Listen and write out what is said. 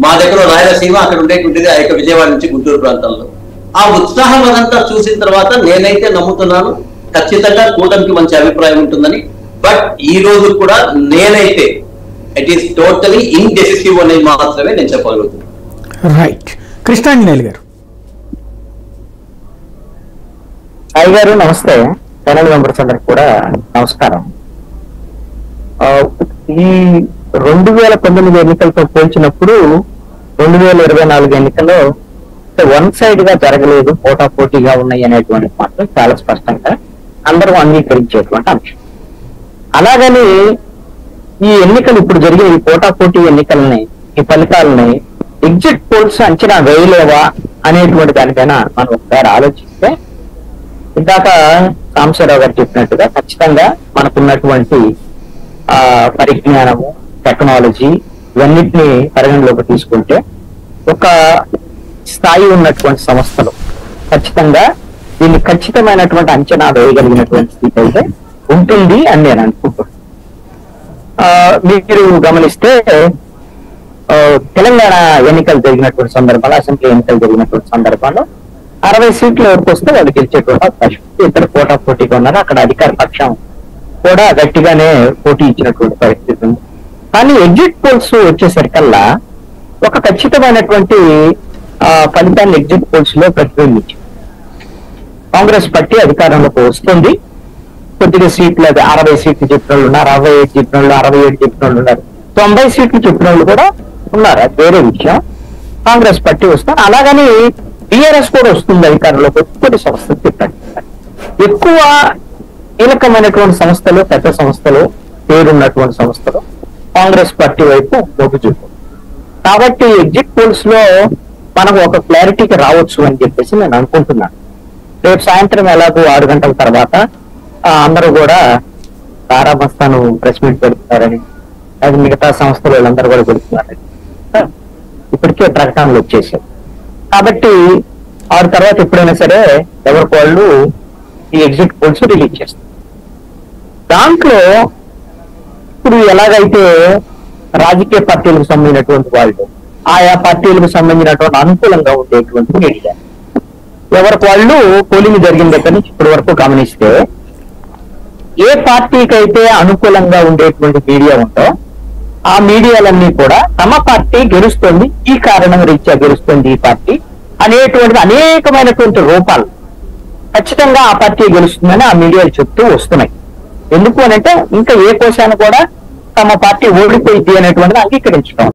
మా దగ్గర రాయలసీమ, అక్కడ ఉండేటువంటిది ఆ యొక్క విజయవాడ నుంచి గుంటూరు ప్రాంతంలో. ఆ ఉత్సాహం అదంతా చూసిన తర్వాత నేనైతే నమ్ముతున్నాను ఖచ్చితంగా కూటమికి మంచి అభిప్రాయం ఉంటుందని. బట్ ఈ రోజు కూడా నేనైతే ఇట్ ఈస్ టోటలీ ఇండెసిసివ్ అనేది మాత్రమే నేను చెప్పగలుగుతున్నాను. రైట్. కృష్ణాంజనేయులు గారు. సాయి గారు నమస్తే. ఛానల్ మెంబర్స్ అందరికి కూడా నమస్కారం. ఈ 2019 ఎన్నికలతో పోల్చినప్పుడు 2024 ఎన్నికల్లో వన్ సైడ్ గా జరగలేదు, పోటాపోటీగా ఉన్నాయి అనేటువంటి మాత్రం చాలా స్పష్టంగా అందరూ అంగీకరించేటువంటి అంశం. అలాగని ఈ ఎన్నికలు ఇప్పుడు జరిగే ఈ పోటాపోటీ ఎన్నికల్ని, ఈ ఫలితాలని ఎగ్జిట్ పోల్స్ అంచనా వేయలేవా అనేటువంటి దానిపైన మనం ఒకసారి ఆలోచిస్తే, ఇందాక సాంబశివరావు గారు చెప్పినట్టుగా ఖచ్చితంగా మనకున్నటువంటి పరిజ్ఞానము, టెక్నాలజీ ఇవన్నిటిని పరిగణలోకి తీసుకుంటే ఒక స్థాయి ఉన్నటువంటి సంస్థలు ఖచ్చితంగా దీన్ని ఖచ్చితమైనటువంటి అంచనా వేయగలిగినటువంటి స్థితి అయితే ఉంటుంది అని నేను అనుకుంటున్నాను. మీరు గమనిస్తే తెలంగాణ ఎన్నికలు జరిగినటువంటి సందర్భంలో, అసెంబ్లీ ఎన్నికలు జరిగినటువంటి సందర్భంలో 60 సీట్లు ఎవరికి వస్తే వాళ్ళు గెలిచేటువంటి అవకాశం. ఇద్దరు పోటాపోటీగా ఉన్నారు. అక్కడ అధికార పక్షం కూడా గట్టిగానే పోటీ ఇచ్చినటువంటి పరిస్థితి ఉంది. కానీ ఎగ్జిట్ పోల్స్ వచ్చేసరికల్లా ఒక ఖచ్చితమైనటువంటి ఫలితాన్ని ఎగ్జిట్ పోల్స్ లో ప్రతిబింబించింది. కాంగ్రెస్ పార్టీ అధికారంలోకి వస్తుంది. కొద్దిగా సీట్లు, అది 60 సీట్లు చెప్పిన వాళ్ళు ఉన్నారు, 65 చెప్పిన వాళ్ళు, 67 చెప్పిన వాళ్ళు ఉన్నారు, 90 సీట్లు చెప్పిన వాళ్ళు కూడా ఉన్నారు. అది వేరే విషయం. కాంగ్రెస్ పార్టీ వస్తారు. అలాగని టీఆర్ఎస్ కూడా వస్తుంది అధికారంలోకి. కొన్ని సంస్థలు చెప్పారు. ఎక్కువ కీలకమైనటువంటి సంస్థలు, పెద్ద సంస్థలు, పేరున్నటువంటి సంస్థలు కాంగ్రెస్ పార్టీ వైపు మొగ్గు చూపు. కాబట్టి ఎగ్జిట్ పోల్స్ లో మనం ఒక క్లారిటీకి రావచ్చు అని చెప్పేసి నేను అనుకుంటున్నాను. రేపు సాయంత్రం ఎలాగో 6 గంటల తర్వాత అందరూ కూడా తారామస్తాను ప్రెస్ మీట్ పెడుతున్నారని, అది మిగతా సంస్థలు వీళ్ళందరూ కూడా పెడుతున్నారని ఇప్పటికే ప్రకటనలు వచ్చేసాయి. కాబట్టి 6 తర్వాత ఎప్పుడైనా సరే ఎవరికి వాళ్ళు ఈ ఎగ్జిట్ పోల్స్ రిలీజ్ చేస్తారు. దాంట్లో ఇప్పుడు ఎలాగైతే రాజకీయ పార్టీలకు సంబంధించినటువంటి వాళ్ళు, ఆయా పార్టీలకు సంబంధించినటువంటి అనుకూలంగా ఉండేటువంటి మీడియా, ఎవరికి వాళ్ళు పోలింగ్ జరిగిన దగ్గర నుంచి ఇప్పటి వరకు గమనిస్తే ఏ పార్టీకి అయితే అనుకూలంగా ఉండేటువంటి మీడియా ఉందో ఆ మీడియాలన్నీ కూడా తమ పార్టీ గెలుస్తుంది, ఈ కారణం రీత్యా గెలుస్తుంది ఈ పార్టీ అనేటువంటిది అనేకమైనటువంటి రూపాలు ఖచ్చితంగా ఆ పార్టీ గెలుస్తుందని ఆ మీడియాలు చెప్తూ వస్తున్నాయి. ఎందుకు అనంటే ఇంకా ఏ కోశాన్ని కూడా తమ పార్టీ ఓడిపోయింది అనేటువంటిది అంగీకరించడం.